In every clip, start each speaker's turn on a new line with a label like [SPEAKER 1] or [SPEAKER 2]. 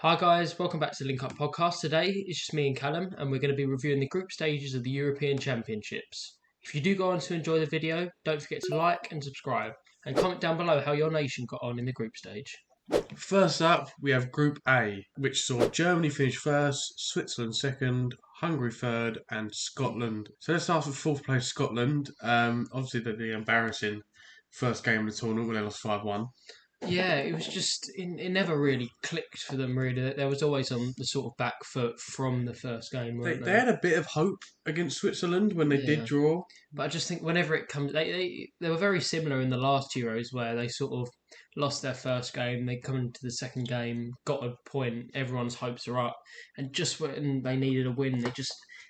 [SPEAKER 1] Hi guys, welcome back to the Link Up Podcast. Today it's just me and Callum, and we're going to be reviewing the group stages of the European Championships. If you do go on to enjoy the video, don't forget to like and subscribe, and comment down below how your nation got on in the group stage.
[SPEAKER 2] First up, we have Group A, which saw Germany finish first, Switzerland second, Hungary third, and Scotland. So let's start with fourth place Scotland. Obviously, the embarrassing first game of the tournament when they lost 5-1.
[SPEAKER 1] Yeah, it was just it never really clicked for them. Really, there was always on the sort of back foot from the first game,
[SPEAKER 2] They,
[SPEAKER 1] weren't
[SPEAKER 2] they
[SPEAKER 1] they?
[SPEAKER 2] had a bit of hope against Switzerland when they did
[SPEAKER 1] Yeah,
[SPEAKER 2] draw.
[SPEAKER 1] but I just think whenever it comes, they were very similar in the last Euros where they sort of lost their first game, they come into the second game, got a point, everyone's hopes are up, and just when they needed a win,
[SPEAKER 2] It
[SPEAKER 1] the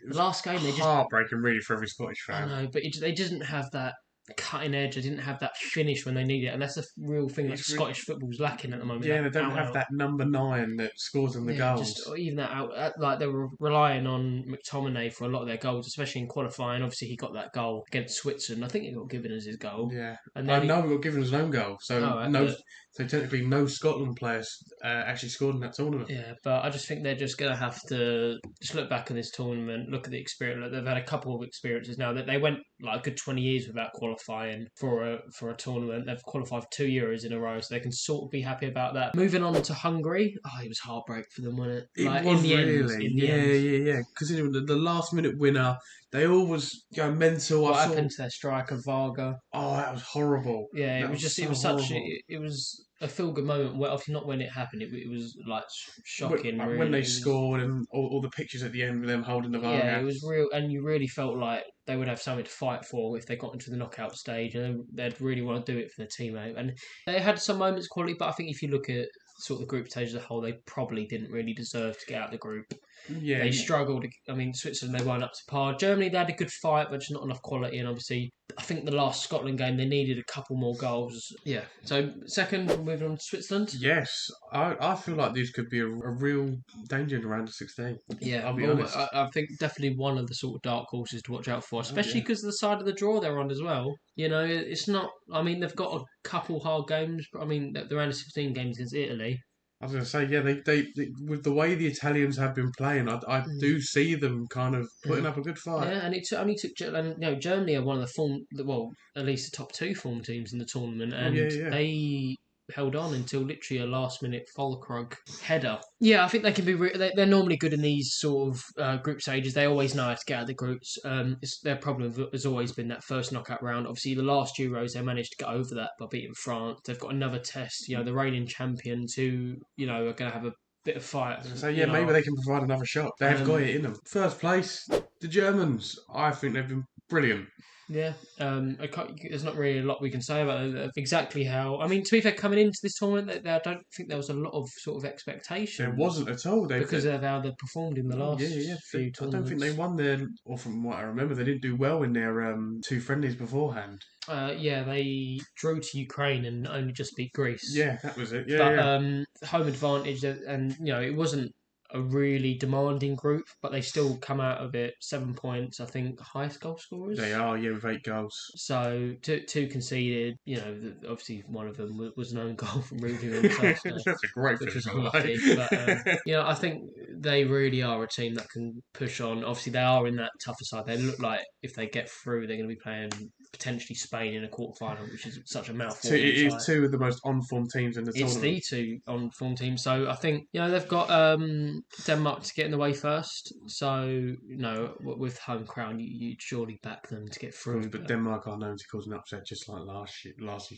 [SPEAKER 2] was
[SPEAKER 1] last game they just
[SPEAKER 2] heartbreaking, really, for every Scottish
[SPEAKER 1] I
[SPEAKER 2] fan.
[SPEAKER 1] know, but they didn't have that cutting edge. They didn't have that finish when they needed it, and that's a real thing that
[SPEAKER 2] It's re-
[SPEAKER 1] Scottish football's lacking at the moment.
[SPEAKER 2] yeah,
[SPEAKER 1] That
[SPEAKER 2] they don't
[SPEAKER 1] out
[SPEAKER 2] have
[SPEAKER 1] out
[SPEAKER 2] that number 9 that scores them the
[SPEAKER 1] yeah, just
[SPEAKER 2] goals.
[SPEAKER 1] or even that like they were relying on McTominay for a lot of their goals, especially in qualifying. Obviously, he got that goal against Switzerland. I think he got given as his goal,
[SPEAKER 2] Yeah,
[SPEAKER 1] and
[SPEAKER 2] I
[SPEAKER 1] then
[SPEAKER 2] know we got given his own goal, so
[SPEAKER 1] all right,
[SPEAKER 2] no,
[SPEAKER 1] but
[SPEAKER 2] so technically no Scotland players actually scored in that tournament.
[SPEAKER 1] yeah, but I just think they're just gonna have to just look back on this tournament, look at the experience. Like, they've had a couple of experiences now that they went like a good 20 years without qualifying for a tournament. They've qualified for 2 Euros in a row, so they can sort of be happy about that. Moving on to Hungary, oh, it was heartbreak for them, wasn't it?
[SPEAKER 2] It
[SPEAKER 1] Like
[SPEAKER 2] was really,
[SPEAKER 1] in the
[SPEAKER 2] yeah,
[SPEAKER 1] end,
[SPEAKER 2] yeah, yeah. Considering the last minute winner, they always go mental. I
[SPEAKER 1] what
[SPEAKER 2] saw,
[SPEAKER 1] happened to their striker Varga?
[SPEAKER 2] oh, that was horrible.
[SPEAKER 1] Yeah,
[SPEAKER 2] That was
[SPEAKER 1] it
[SPEAKER 2] so
[SPEAKER 1] was such
[SPEAKER 2] horrible.
[SPEAKER 1] it was a feel good moment. Well, obviously not when it happened. It was like shocking.
[SPEAKER 2] When they
[SPEAKER 1] Really, it was.
[SPEAKER 2] scored and all the pictures at the end with them holding the
[SPEAKER 1] Yeah, it
[SPEAKER 2] Varga.
[SPEAKER 1] was real, and you really felt like they would have something to fight for if they got into the knockout stage, and they'd really want to do it for their teammate. And they had some moments of quality, but I think if you look at sort of the group stage as a whole, they probably didn't really deserve to get out of the group.
[SPEAKER 2] Yeah,
[SPEAKER 1] They struggled. I mean, Switzerland they weren't up to par. Germany they had a good fight, but just not enough quality. And obviously, I think the last Scotland game they needed a couple more goals. Yeah. So second, moving on to Switzerland.
[SPEAKER 2] yes. I feel like this could be a real danger in the round of 16.
[SPEAKER 1] Yeah,
[SPEAKER 2] I'll be
[SPEAKER 1] well,
[SPEAKER 2] honest.
[SPEAKER 1] I think definitely one of the sort of dark horses to watch out for,
[SPEAKER 2] Oh
[SPEAKER 1] especially
[SPEAKER 2] yeah.
[SPEAKER 1] because of the side of the draw they're on as well. You know, it's not. I mean, they've got a couple hard games. But I mean, the round of 16 games against Italy.
[SPEAKER 2] I was going to say, yeah, they with the way the Italians have been playing, I
[SPEAKER 1] Mm.
[SPEAKER 2] do see them kind of putting
[SPEAKER 1] Mm.
[SPEAKER 2] up a good fight.
[SPEAKER 1] Yeah, and only took and Germany are one of the well, at least the top two form teams in the tournament,
[SPEAKER 2] Oh yeah,
[SPEAKER 1] and
[SPEAKER 2] yeah.
[SPEAKER 1] they held on until literally a last minute Folkrug header. Yeah, I think they can be. They're normally good in these sort of group stages. They always know how to get out of the groups. Their problem has always been that first knockout round. Obviously, the last Euros they managed to get over that by beating France. They've got another test. You know, the reigning champions who are going to have a bit of fight.
[SPEAKER 2] So yeah, maybe they can provide another shot. They've got
[SPEAKER 1] Um,
[SPEAKER 2] it in them. First place, the Germans. I think they've been brilliant.
[SPEAKER 1] Yeah, there's not really a lot we can say about exactly how. I mean, to be fair, coming into this tournament, I don't think there was a lot of sort of
[SPEAKER 2] There
[SPEAKER 1] expectation
[SPEAKER 2] wasn't at all.
[SPEAKER 1] because of how they performed in the
[SPEAKER 2] oh,
[SPEAKER 1] last
[SPEAKER 2] yeah, yeah, yeah.
[SPEAKER 1] few
[SPEAKER 2] I don't think they
[SPEAKER 1] tournaments.
[SPEAKER 2] won their, or from what I remember, they didn't do well in their two friendlies beforehand.
[SPEAKER 1] Yeah, they drew to Ukraine and only just beat Greece.
[SPEAKER 2] Yeah, that was it. Yeah,
[SPEAKER 1] But
[SPEAKER 2] yeah.
[SPEAKER 1] home advantage, and it wasn't a really demanding group, but they still come out of it 7 points. I think highest goal scorers.
[SPEAKER 2] They are, yeah, with 8 goals.
[SPEAKER 1] So two conceded. Obviously one of them was an own goal from Rudy himself,
[SPEAKER 2] That's a great
[SPEAKER 1] which
[SPEAKER 2] finish,
[SPEAKER 1] was
[SPEAKER 2] by the way.
[SPEAKER 1] unlucky. But I think they really are a team that can push on. Obviously, they are in that tougher side. They look like if they get through, they're going to be playing potentially Spain in a quarter final, which is such a
[SPEAKER 2] It
[SPEAKER 1] mouthwatering
[SPEAKER 2] is
[SPEAKER 1] side.
[SPEAKER 2] two of the most on-form teams in the
[SPEAKER 1] It's
[SPEAKER 2] tournament.
[SPEAKER 1] the two on form team, so I think they've got Denmark to get in the way first. So with home crown, you'd surely back them to get
[SPEAKER 2] Of course,
[SPEAKER 1] through.
[SPEAKER 2] but Denmark are known to cause an upset just like last year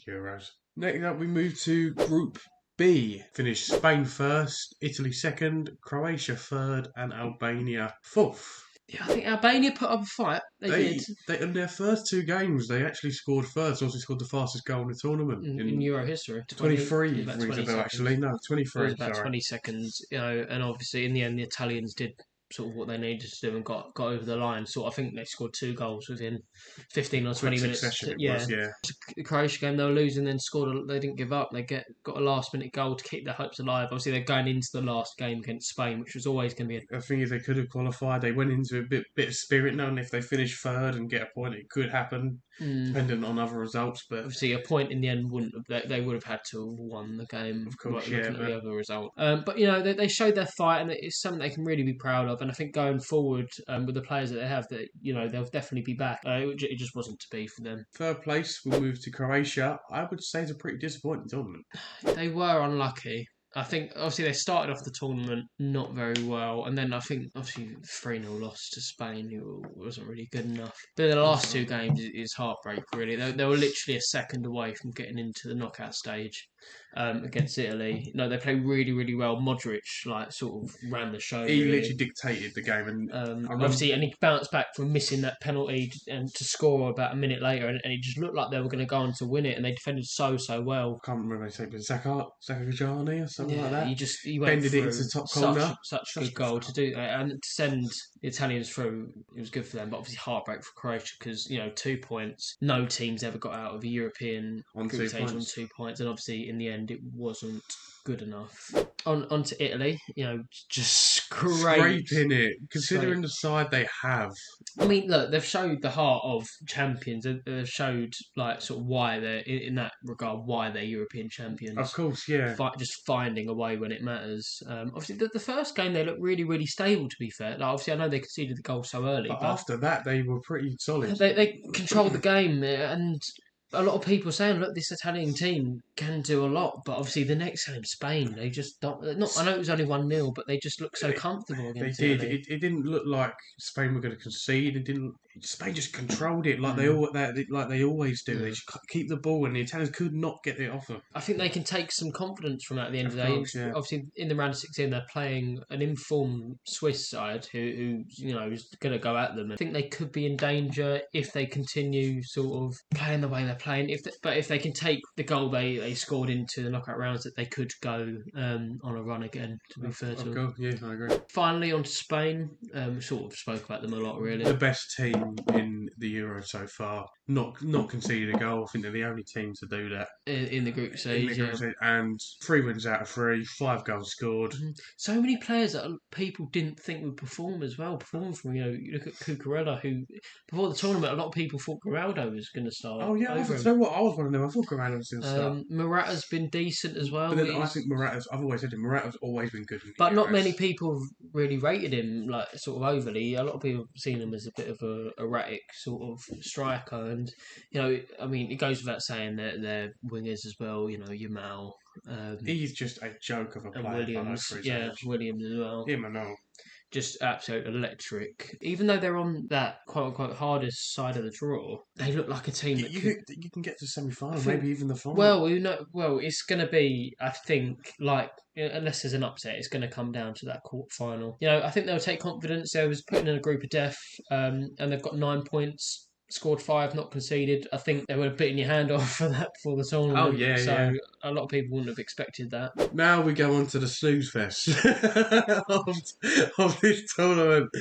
[SPEAKER 2] Euros. Next up, we move to Group B. Finished Spain first, Italy second, Croatia third, and Albania fourth.
[SPEAKER 1] Yeah, I think Albania put up a fight. They did
[SPEAKER 2] They in their first 2 games, they actually scored first. Also scored the fastest goal in the tournament
[SPEAKER 1] in
[SPEAKER 2] in
[SPEAKER 1] Euro history.
[SPEAKER 2] 23
[SPEAKER 1] About
[SPEAKER 2] rings a
[SPEAKER 1] 20
[SPEAKER 2] bell.
[SPEAKER 1] seconds.
[SPEAKER 2] Actually, no,
[SPEAKER 1] It was
[SPEAKER 2] 23.
[SPEAKER 1] about
[SPEAKER 2] Sorry.
[SPEAKER 1] 20 seconds, and obviously in the end the Italians did sort of what they needed to do and got over the line. So I think they scored two goals within 15 or 20
[SPEAKER 2] Quick
[SPEAKER 1] minutes.
[SPEAKER 2] succession it
[SPEAKER 1] Yeah,
[SPEAKER 2] was. Yeah.
[SPEAKER 1] the Croatia game they were losing, then scored. They didn't give up. They got a last minute goal to keep their hopes alive. Obviously they're going into the last game against Spain, which was always going to be
[SPEAKER 2] The thing is, they could have qualified. They went into a bit of spirit, knowing if they finish third and get a point, it could happen. dependent on other results. But
[SPEAKER 1] obviously, a point in the end wouldn't have, they would have had to have won the game.
[SPEAKER 2] Of course,
[SPEAKER 1] looking at the other result. But they showed their fight, and it's something they can really be proud of. And I think going forward with the players that they have, that they'll definitely be back. It just wasn't to be for them.
[SPEAKER 2] Third place, we'll move to Croatia. I would say it's a pretty disappointing tournament.
[SPEAKER 1] They were unlucky. I think obviously they started off the tournament not very well, and then I think obviously 3-0 loss to Spain, who wasn't really good enough. But the last two games is heartbreak, really. They were literally a second away from getting into the knockout stage against Italy. No, they played really, really well. Modric sort of ran the show.
[SPEAKER 2] He
[SPEAKER 1] really.
[SPEAKER 2] literally dictated the game, and
[SPEAKER 1] obviously, and he bounced back from missing that penalty and to score about a minute later, and it just looked like they were going to go on to win it, and they defended so well.
[SPEAKER 2] I can't remember what they said, but Zakajani or something like that.
[SPEAKER 1] He went
[SPEAKER 2] bended it into the top corner.
[SPEAKER 1] Such a good goal to do that, and to send the Italians through. It was good for them, but obviously heartbreak for Croatia because 2 points. No team's ever got out of a European group stage on 2 points, and obviously in the end it wasn't good enough. On to Italy, just
[SPEAKER 2] scraping it, considering the side they have.
[SPEAKER 1] I mean, look, they've showed the heart of champions. They've showed sort of why they're in that regard, why they're European champions.
[SPEAKER 2] Of course, yeah.
[SPEAKER 1] Just finding a way when it matters. Obviously, the first game they looked really, really stable. To be fair, obviously I know they conceded the goal so early,
[SPEAKER 2] but after that they were pretty solid.
[SPEAKER 1] They controlled the game, and a lot of people saying, look, this Italian team can do a lot, but obviously the next game, Spain, they just don't. I know it was only 1-0, but they just looked so comfortable against
[SPEAKER 2] They
[SPEAKER 1] it.
[SPEAKER 2] did. It didn't look like Spain were going to concede. It didn't. Spain just controlled it like they always do. They just keep the ball, and the Italians could not get it off them.
[SPEAKER 1] I think they can take some confidence from that at the end of the day.
[SPEAKER 2] Yeah.
[SPEAKER 1] Obviously, in the round of 16, they're playing an informed Swiss side who is going to go at them. I think they could be in danger if they continue sort of playing the way they're playing. But if they can take the goal they scored into the knockout rounds, that they could go on a run again. To be fair to them.
[SPEAKER 2] Yeah, I agree.
[SPEAKER 1] Finally, on to Spain. We sort of spoke about them a lot, really.
[SPEAKER 2] The best team in the Euro so far. Not conceded a goal. I think they're the only team to do that
[SPEAKER 1] in the group stage.
[SPEAKER 2] And 3 wins out of 3, 5 goals scored.
[SPEAKER 1] So many players that people didn't think would perform as well. Perform from you look at Cucurella, who before the tournament a lot of people thought Geraldo was going to start.
[SPEAKER 2] Oh yeah, I was one of them. I thought Geraldo was going to start.
[SPEAKER 1] Morata's been decent as well.
[SPEAKER 2] But then I think Morata's. I've always said Morata's always been good.
[SPEAKER 1] But not many people have really rated him sort of overly. A lot of people have seen him as a bit of a erratic sort of striker, and I mean, it goes without saying that they're wingers as well. Yamal.
[SPEAKER 2] He's just a joke of a player.
[SPEAKER 1] Williams, Williams as well.
[SPEAKER 2] Him and all.
[SPEAKER 1] Just absolute electric. Even though they're on that quote-unquote hardest side of the draw, they look like a team that
[SPEAKER 2] you can get to the semi-final, maybe even the final.
[SPEAKER 1] Well, it's going to be, I think, unless there's an upset, it's going to come down to that quarter-final. I think they'll take confidence. They was putting in a group of death, and they've got 9 points. Scored 5, not conceded. I think they would have bitten your hand off for that before the tournament.
[SPEAKER 2] Oh, yeah,
[SPEAKER 1] so a lot of people wouldn't have expected that.
[SPEAKER 2] Now we go on to the snooze fest of this tournament,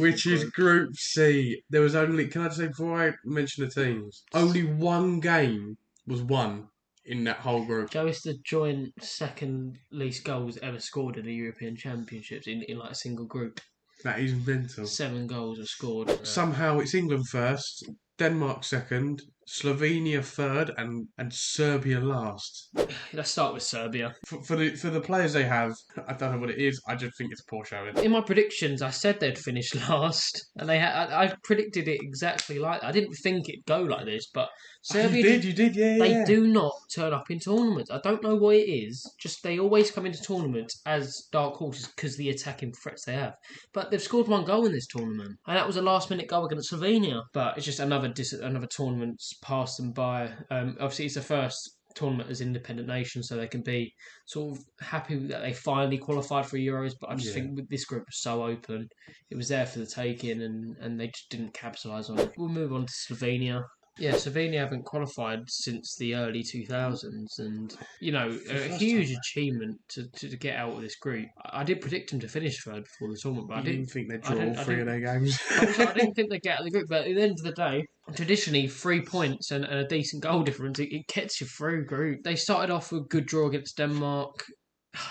[SPEAKER 2] which is Group C. There was only, can I just say before I mention the teams, only one game was won in that whole group.
[SPEAKER 1] Joe, it's the joint second least goals ever scored in the European Championships in a single group.
[SPEAKER 2] That is mental.
[SPEAKER 1] 7 goals are scored.
[SPEAKER 2] Somehow it's England first, Denmark second, Slovenia third, and Serbia last.
[SPEAKER 1] Let's start with Serbia.
[SPEAKER 2] For the players they have, I don't know what it is. I just think it's a poor showing.
[SPEAKER 1] In my predictions, I said they'd finish last, and I predicted it exactly like that. I didn't think it'd go like this, but Serbia.
[SPEAKER 2] You did, yeah.
[SPEAKER 1] They do not turn up in tournaments. I don't know what it is. Just they always come into tournaments as dark horses because the attacking threats they have. But they've scored 1 goal in this tournament, and that was a last-minute goal against Slovenia. But it's just another tournament's passed them by. Obviously, it's the first tournament as independent nations, so they can be sort of happy that they finally qualified for Euros. But I just think this group was so open, it was there for the taking, and they just didn't capitalise on it. We'll move on to Slovenia. Yeah, Slovenia haven't qualified since the early 2000s, and a huge achievement to get out of this group. I did predict them to finish third before the tournament, but I didn't
[SPEAKER 2] think they'd draw 3 of their games.
[SPEAKER 1] I didn't think they'd get out of the group, but at the end of the day, traditionally 3 points and a decent goal difference, it gets you through group. They started off with a good draw against Denmark.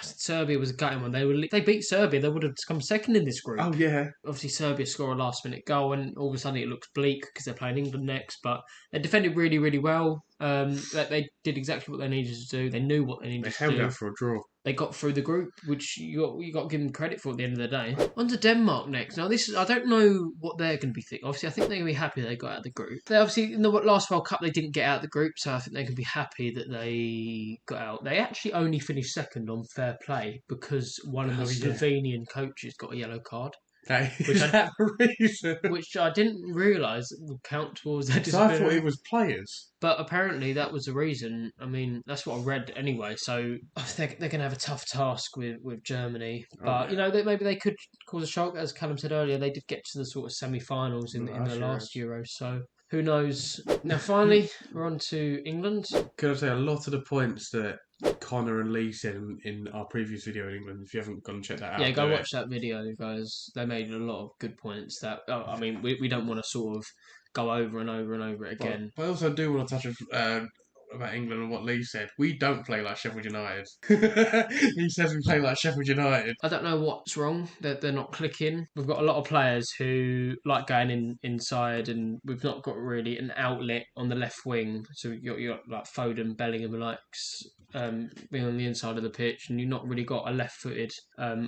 [SPEAKER 1] Serbia was a gutting one. They beat Serbia. They would have come second in this group.
[SPEAKER 2] Oh yeah,
[SPEAKER 1] Obviously, Serbia score a last-minute goal, and all of a sudden it looks bleak because they're playing England next. But they defended really, really well. They did exactly what they needed to do. They knew what they needed
[SPEAKER 2] they
[SPEAKER 1] to
[SPEAKER 2] held
[SPEAKER 1] do.
[SPEAKER 2] out for a draw.
[SPEAKER 1] They got through the group, which you got to give them credit for at the end of the day. On to Denmark next. Now, I don't know what they're going to be thinking. Obviously, I think they're going to be happy they got out of the group. They obviously, in the last World Cup, they didn't get out of the group, so I think they can be happy that they got out. They actually only finished second on fair play because one of the Slovenian coaches got a yellow card.
[SPEAKER 2] Is that the reason?
[SPEAKER 1] Which I didn't realise would count towards their
[SPEAKER 2] disciplinary.
[SPEAKER 1] disciplinary.
[SPEAKER 2] I thought it was players.
[SPEAKER 1] But apparently that was the reason. I mean, that's what I read anyway. So I think they're going to have a tough task with Germany. But, maybe they could cause a shock. As Callum said earlier, they did get to the sort of semi-finals in the last Euro. So who knows? Now, finally, we're on to England.
[SPEAKER 2] Could I say a lot of the points that Connor and Lee said in our previous video in England? If you haven't gone and check that out,
[SPEAKER 1] yeah, go watch that video, guys. They made a lot of good points. That we don't want to sort of go over and over and over it again.
[SPEAKER 2] But I also do want to touch about England and what Lee said. We don't play like Sheffield United. He says we play like Sheffield United.
[SPEAKER 1] I don't know what's wrong. They're not clicking. We've got a lot of players who like going inside, and we've not got really an outlet on the left wing. So you got like Foden, Bellingham, likes being on the inside of the pitch, and you've not really got a left-footed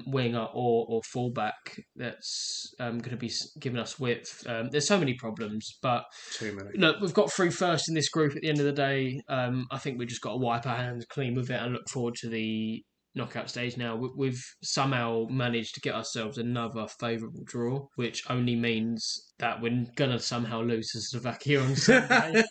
[SPEAKER 1] winger or fullback that's going to be giving us width. There's so many problems, but
[SPEAKER 2] too many.
[SPEAKER 1] Look, we've got through first in this group at the end of the day. I think we just got to wipe our hands clean with it and look forward to the knockout stage now. We've somehow managed to get ourselves another favourable draw, which only means that we're going to somehow lose to Slovakia on Sunday.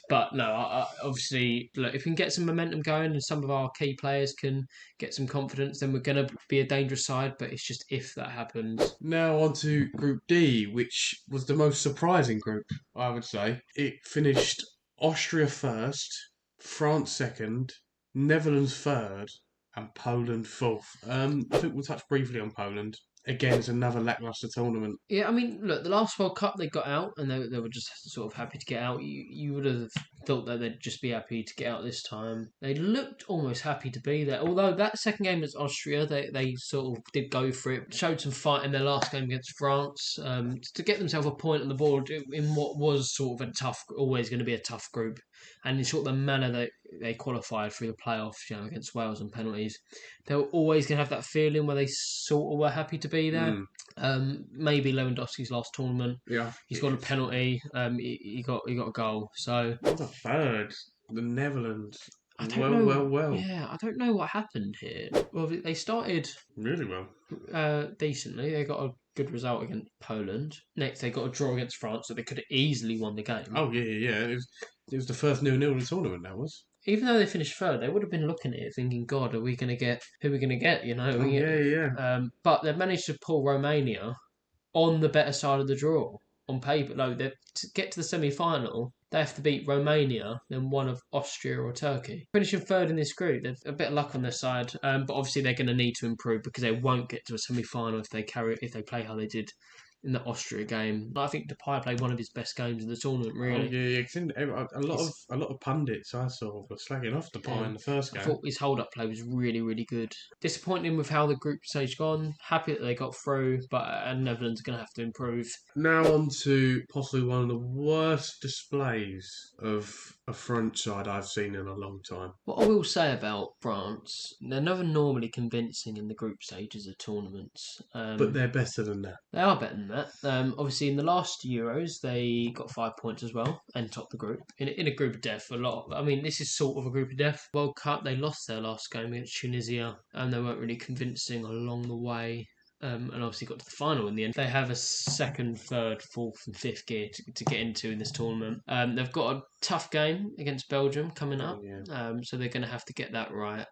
[SPEAKER 1] But no, obviously, look, if we can get some momentum going and some of our key players can get some confidence, then we're going to be a dangerous side, but it's just if that happens.
[SPEAKER 2] Now on to Group D, which was the most surprising group, I would say. It finished Austria first, France second, Netherlands third, and Poland fourth. I think we'll touch briefly on Poland. Again, it's another lacklustre tournament.
[SPEAKER 1] Yeah, I mean, look, the last World Cup they got out, and they were just sort of happy to get out. You would have thought that they'd just be happy to get out this time. They looked almost happy to be there. Although that second game against Austria, they sort of did go for it, showed some fight in their last game against France to get themselves a point on the board in what was sort of always going to be a tough group. And in sort of the manner that they qualified through the playoffs, against Wales and penalties, they were always going to have that feeling where they sort of were happy to be there. Maybe Lewandowski's last tournament.
[SPEAKER 2] Yeah,
[SPEAKER 1] he's got a penalty. He got a goal. So
[SPEAKER 2] what a third. The Netherlands.
[SPEAKER 1] I don't know.
[SPEAKER 2] Well.
[SPEAKER 1] Yeah, I don't know what happened here. Well, they started
[SPEAKER 2] really well,
[SPEAKER 1] decently. They got a good result against Poland. Next, they got a draw against France, so they could have easily won the game.
[SPEAKER 2] Oh yeah. It was the first 0-0 in the tournament. That was.
[SPEAKER 1] Even though they finished third, they would have been looking at it thinking, God, who are we going to get? But they've managed to pull Romania on the better side of the draw on paper. No, to get to the semi-final, they have to beat Romania, then one of Austria or Turkey. Finishing third in this group, they've a bit of luck on their side, but obviously they're going to need to improve because they won't get to a semi-final if they play how they did in the Austria game. I think Depay played one of his best games of the tournament, really.
[SPEAKER 2] A lot of pundits I saw were slagging off Depay in the first game.
[SPEAKER 1] I thought his hold-up play was really, really good. Disappointing with how the group stage gone. Happy that they got through, but Netherlands are going to have to improve.
[SPEAKER 2] Now on to possibly one of the worst displays of a French side I've seen in a long time.
[SPEAKER 1] What I will say about France, they're never normally convincing in the group stages of tournaments.
[SPEAKER 2] But they're better than that.
[SPEAKER 1] They are better than that. Obviously, in the last Euros, they got 5 points as well and topped the group. In a group of death, this is sort of a group of death. World Cup, they lost their last game against Tunisia, and they weren't really convincing along the way. And obviously got to the final in the end. They have a second, third, fourth and fifth gear to get into in this tournament. They've got a tough game against Belgium coming up, so they're going to have to get that right.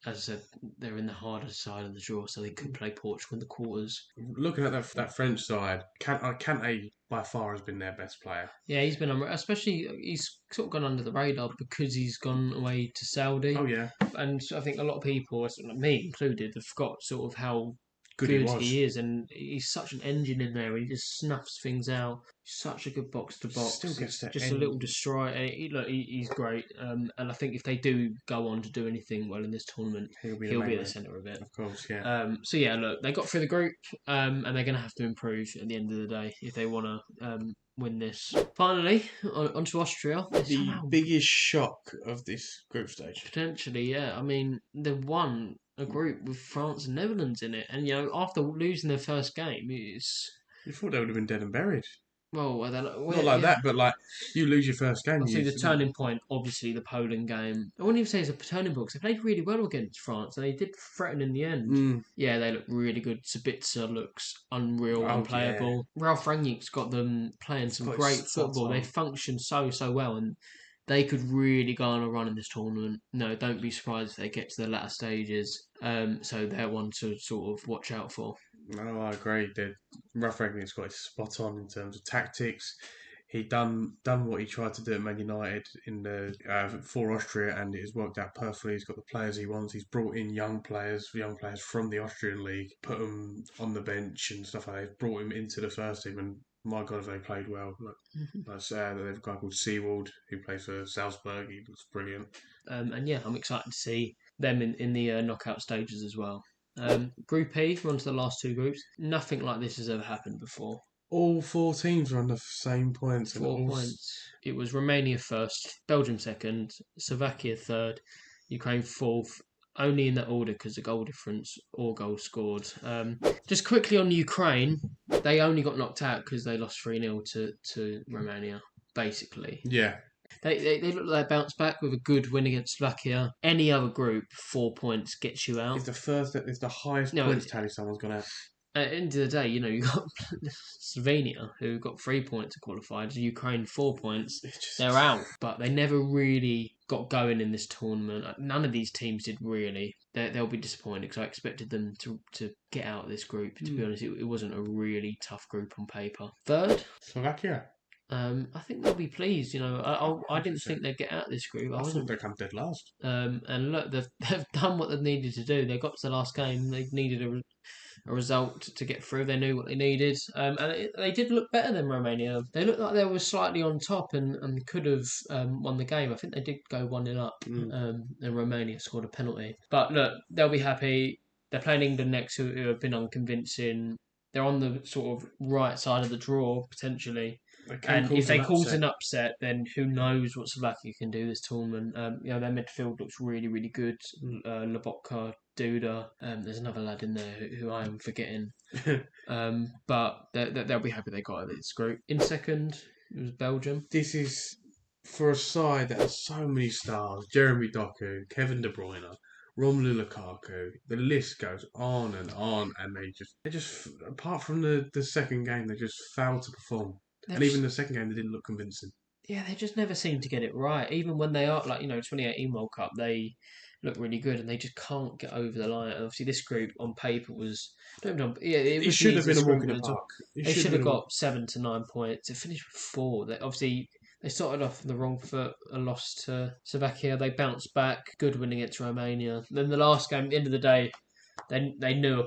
[SPEAKER 1] As I said, they're in the harder side of the draw, so they could play Portugal in the quarters.
[SPEAKER 2] Looking at that French side, Kante by far has been their best player.
[SPEAKER 1] Yeah, he's been especially he's sort of gone under the radar because he's gone away to Saudi.
[SPEAKER 2] Oh yeah,
[SPEAKER 1] and I think a lot of people, me included, have forgot sort of how
[SPEAKER 2] good he was.
[SPEAKER 1] he is, and he's such an engine in there. He just snuffs things out. Such a good box to box.
[SPEAKER 2] Still gets that
[SPEAKER 1] just a little destroyer. He's great. And I think if they do go on to do anything well in this tournament, he'll be at the centre of it.
[SPEAKER 2] Of course, yeah.
[SPEAKER 1] So yeah, look, they got through the group, and they're going to have to improve at the end of the day if they want to win this. Finally, on to Austria.
[SPEAKER 2] The biggest shock of this group stage.
[SPEAKER 1] Potentially, yeah. I mean, they've won a group with France and Netherlands in it, and after losing their first game,
[SPEAKER 2] you thought they would have been dead and buried.
[SPEAKER 1] Well, I don't know.
[SPEAKER 2] Not like that, but like you lose your first game.
[SPEAKER 1] Obviously, the turning point, obviously, the Poland game. I wouldn't even say it's a turning point because they played really well against France and they did threaten in the end. Yeah, they look really good. Sabitzer looks unreal, unplayable. Yeah. Ralf Rangnick's got them playing some great football. They function so well, and they could really go on a run in this tournament. No, don't be surprised if they get to the latter stages. So they're one to sort of watch out for.
[SPEAKER 2] No, I agree. Ralf Rangnick's got it spot on in terms of tactics. He done what he tried to do at Man United in the for Austria, and it has worked out perfectly. He's got the players he wants. He's brought in young players from the Austrian league, put them on the bench and stuff like that. He's brought him into the first team, and my God, have they played well. They've a guy called Seewald who plays for Salzburg. He looks brilliant.
[SPEAKER 1] And yeah, I'm excited to see them in the knockout stages as well. Group E, we're on to the last two groups. Nothing like this has ever happened before.
[SPEAKER 2] All four teams were on the same points.
[SPEAKER 1] 4 points. It was Romania first, Belgium second, Slovakia third, Ukraine fourth. Only in that order because of goal difference or goals scored. Just quickly on Ukraine, they only got knocked out because they lost 3-0 to Romania, basically.
[SPEAKER 2] Yeah.
[SPEAKER 1] They look like they bounced back with a good win against Slovakia. Any other group, 4 points gets you out.
[SPEAKER 2] It's the highest points tally someone's gonna have.
[SPEAKER 1] At the end of the day, you got Slovenia, who got 3 points to qualify, Ukraine 4 points. They're out, but they never really got going in this tournament. None of these teams did really. They'll be disappointed because I expected them to get out of this group. To be honest, it wasn't a really tough group on paper. Third,
[SPEAKER 2] Slovakia.
[SPEAKER 1] I think they'll be pleased. I didn't think they'd get out of this group.
[SPEAKER 2] I thought they'd come dead last.
[SPEAKER 1] And look, they've done what they needed to do. They got to the last game. They needed a result to get through. They knew what they needed. And they did look better than Romania. They looked like they were slightly on top and could have won the game. I think they did go 1-0 up. And Romania scored a penalty. But look, they'll be happy. They're playing England next, who have been unconvincing. They're on the sort of right side of the draw, potentially. And if they cause an upset, then who knows what Slovakia can do this tournament. Their midfield looks really, really good. Lobotka, Duda. There's another lad in there who I am forgetting. But they'll be happy they got out of this group. In second, it was Belgium.
[SPEAKER 2] This is for a side that has so many stars. Jeremy Doku, Kevin De Bruyne, Romelu Lukaku. The list goes on, and they just apart from the second game, they just failed to perform. And even the second game, they didn't look convincing.
[SPEAKER 1] Yeah, they just never seem to get it right. Even when they are 2018 World Cup, they look really good, and they just can't get over the line. And obviously, this group on paper was
[SPEAKER 2] it should have been a walk in the park.
[SPEAKER 1] They should have got 7 to 9 points. It finished with 4. They started off on the wrong foot, a loss to Slovakia. They bounced back, good win against Romania. Then the last game, at the end of the day, they knew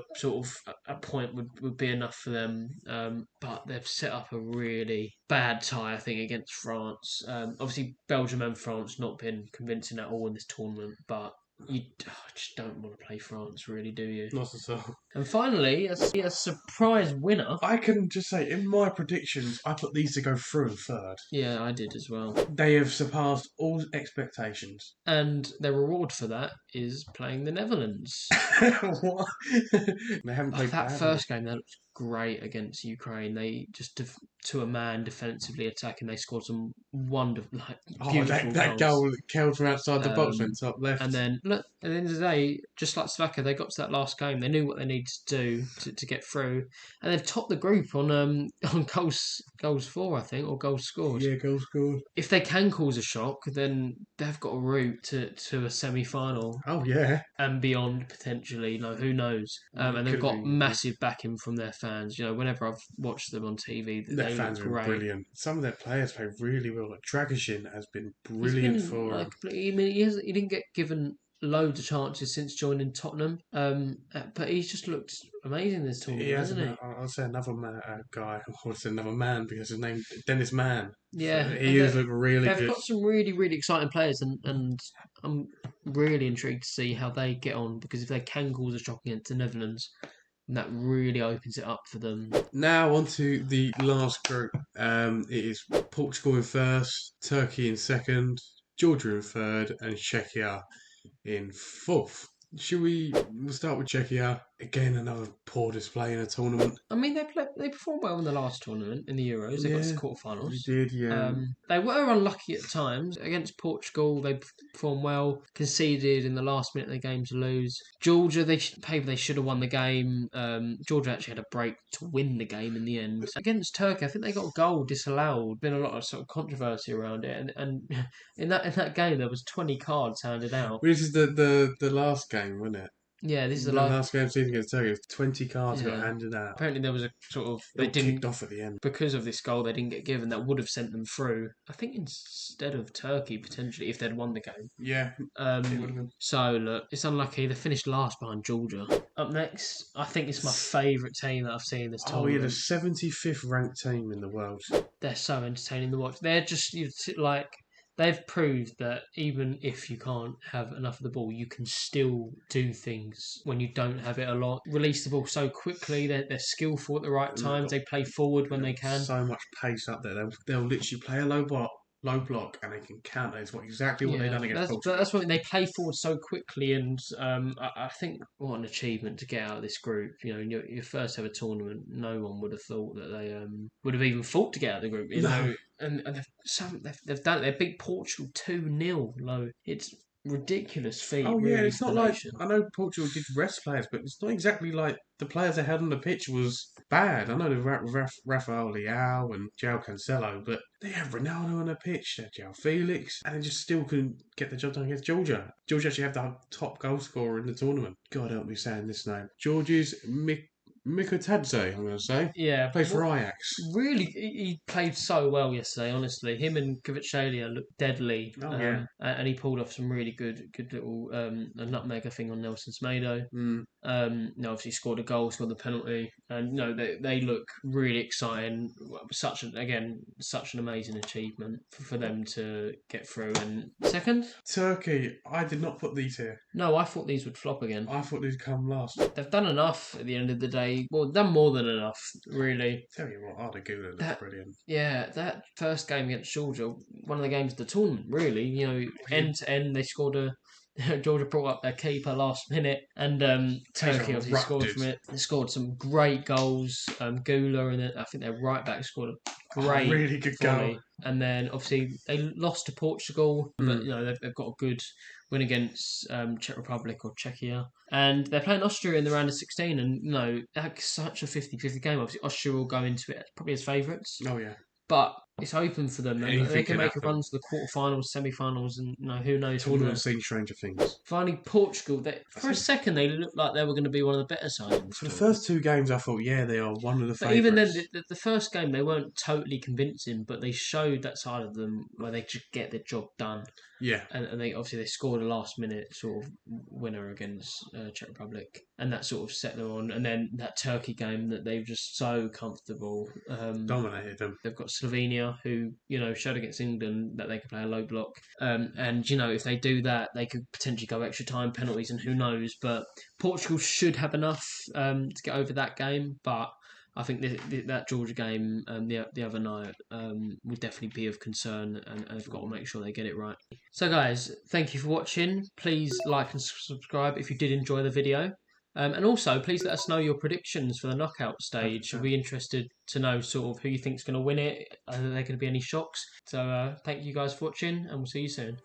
[SPEAKER 1] a point would be enough for them, but they've set up a really bad tie, I think, against France. Obviously, Belgium and France not been convincing at all in this tournament, but you just don't want to play France, really, do you?
[SPEAKER 2] Not at all.
[SPEAKER 1] And finally, a surprise winner.
[SPEAKER 2] I can just say, in my predictions, I put these to go through in third.
[SPEAKER 1] Yeah, I did as well.
[SPEAKER 2] They have surpassed all expectations.
[SPEAKER 1] And their reward for that is playing the Netherlands.
[SPEAKER 2] What? They haven't played
[SPEAKER 1] that first game. That looked great against Ukraine. They just to a man defensively attacking. They scored some wonderful, beautiful
[SPEAKER 2] that goal came from outside the box went top left.
[SPEAKER 1] And then look, at the end of the day, just like Slovakia, they got to that last game. They knew what they needed to do to get through, and they've topped the group on goals for, I think, or goals scored.
[SPEAKER 2] Yeah, goals scored.
[SPEAKER 1] If they can cause a shock, then they've got a route to a semi-final.
[SPEAKER 2] Oh yeah,
[SPEAKER 1] and beyond potentially. Who knows? And they've got massive backing from their fans. Whenever I've watched them on TV,
[SPEAKER 2] their fans are brilliant. Some of their players play really well. Like Dragoshin has been brilliant for.
[SPEAKER 1] He didn't get given loads of chances since joining Tottenham. But he's just looked amazing this tournament,
[SPEAKER 2] He has,
[SPEAKER 1] hasn't he?
[SPEAKER 2] I'll say another guy. I would say another man because his name Dennis Mann.
[SPEAKER 1] Yeah,
[SPEAKER 2] He has looked really
[SPEAKER 1] they've
[SPEAKER 2] good.
[SPEAKER 1] got some really, really exciting players, and I'm really intrigued to see how they get on because if they can cause a shock against the Netherlands, that really opens it up for them.
[SPEAKER 2] Now on to the last group. It is Portugal in first, Turkey in second, Georgia in third, and Czechia in fourth. We'll start with Czechia. Again, another poor display in a tournament.
[SPEAKER 1] I mean, they performed well in the last tournament in the Euros. They got to the quarterfinals.
[SPEAKER 2] They did, yeah.
[SPEAKER 1] They were unlucky at times against Portugal. They performed well, conceded in the last minute of the game to lose. Georgia, they should have won the game. Georgia actually had a break to win the game in the end. Against Turkey, I think they got a goal disallowed. Been a lot of sort of controversy around it, and in that game there was 20 cards handed out.
[SPEAKER 2] This is the last game, wasn't it?
[SPEAKER 1] Yeah, this is the
[SPEAKER 2] last game season against Turkey. 20 cards got handed out.
[SPEAKER 1] Apparently, there was a sort of
[SPEAKER 2] they didn't kicked off at the end
[SPEAKER 1] because of this goal. They didn't get given. That would have sent them through. I think instead of Turkey potentially if they'd won the game.
[SPEAKER 2] Yeah. It would have been.
[SPEAKER 1] So look, it's unlucky. They finished last behind Georgia. Up next, I think it's my favourite team that I've seen this tournament.
[SPEAKER 2] Oh, yeah, the 75th ranked team in the world.
[SPEAKER 1] They're so entertaining to watch. They're just like. They've proved that even if you can't have enough of the ball, you can still do things when you don't have it a lot. Release the ball so quickly. They're skillful at the right times. They play forward when they can.
[SPEAKER 2] So much pace up there. They'll literally play a low block and they can counter. It's exactly what they've done against Portugal.
[SPEAKER 1] That's what they play forward so quickly, and I think what an achievement to get out of this group. You know, in your first ever tournament, no one would have thought that they would have even fought to get out of the group. You know, and they've done it. They beat Portugal 2-0. No, it's ridiculous feat.
[SPEAKER 2] Oh yeah,
[SPEAKER 1] really,
[SPEAKER 2] it's not like I know Portugal did rest players, but it's not exactly like the players they had on the pitch was bad. I know the Rafael Leao and João Cancelo, but they have Ronaldo on the pitch, they had João Felix, and they just still couldn't get the job done against Georgia. Georgia actually have the top goal scorer in the tournament. God help me saying this name. Georgia's Mikotadze, I'm going to say.
[SPEAKER 1] Yeah.
[SPEAKER 2] Played for Ajax.
[SPEAKER 1] Really, he played so well yesterday, honestly. Him and Kvaratskhelia looked deadly.
[SPEAKER 2] Oh, yeah.
[SPEAKER 1] And he pulled off some really good little a nutmegger thing on Nelson Semedo. Obviously scored a goal, scored the penalty. And, they look really exciting. Such an amazing achievement for them to get through. And second?
[SPEAKER 2] Turkey. I did not put these here.
[SPEAKER 1] No, I thought these would flop again.
[SPEAKER 2] I thought these would come last.
[SPEAKER 1] They've done enough at the end of the day. Well, done more than enough, really.
[SPEAKER 2] Tell you what, Arda Güler looks brilliant.
[SPEAKER 1] Yeah, that first game against Georgia, one of the games of the tournament, really. You know, end to end, they scored Georgia brought up their keeper last minute, and Turkey obviously scored from it. They scored some great goals. Güler and I think their right back scored a great,
[SPEAKER 2] really good goal.
[SPEAKER 1] And then obviously they lost to Portugal, but they've got a good win against Czech Republic or Czechia, and they're playing Austria in the round of 16. And that's such a 50-50 game. Obviously, Austria will go into it probably as favourites.
[SPEAKER 2] Oh yeah.
[SPEAKER 1] But it's open for them. They can make a run to the quarterfinals, semi-finals, and who knows.
[SPEAKER 2] Tournament seen stranger things.
[SPEAKER 1] Finally, Portugal. For a second, they looked like they were going to be one of the better sides.
[SPEAKER 2] For the first two games, I thought, yeah, they are one of the favourites.
[SPEAKER 1] But even then, the first game, they weren't totally convincing, but they showed that side of them where they just get the job done.
[SPEAKER 2] Yeah.
[SPEAKER 1] And they scored a last-minute sort of winner against Czech Republic, and that sort of set them on. And then that Turkey game that they were just so comfortable.
[SPEAKER 2] Dominated them.
[SPEAKER 1] They've got Slovenia, who showed against England that they could play a low block, and if they do that, they could potentially go extra time, penalties, and who knows. But Portugal should have enough to get over that game, but I think that Georgia game the other night would definitely be of concern, and they've got to make sure they get it right. So guys, thank you for watching. Please like and subscribe if you did enjoy the video. And also, please let us know your predictions for the knockout stage. We'll be interested to know sort of who you think's going to win it. Are there going to be any shocks? So thank you guys for watching, and we'll see you soon.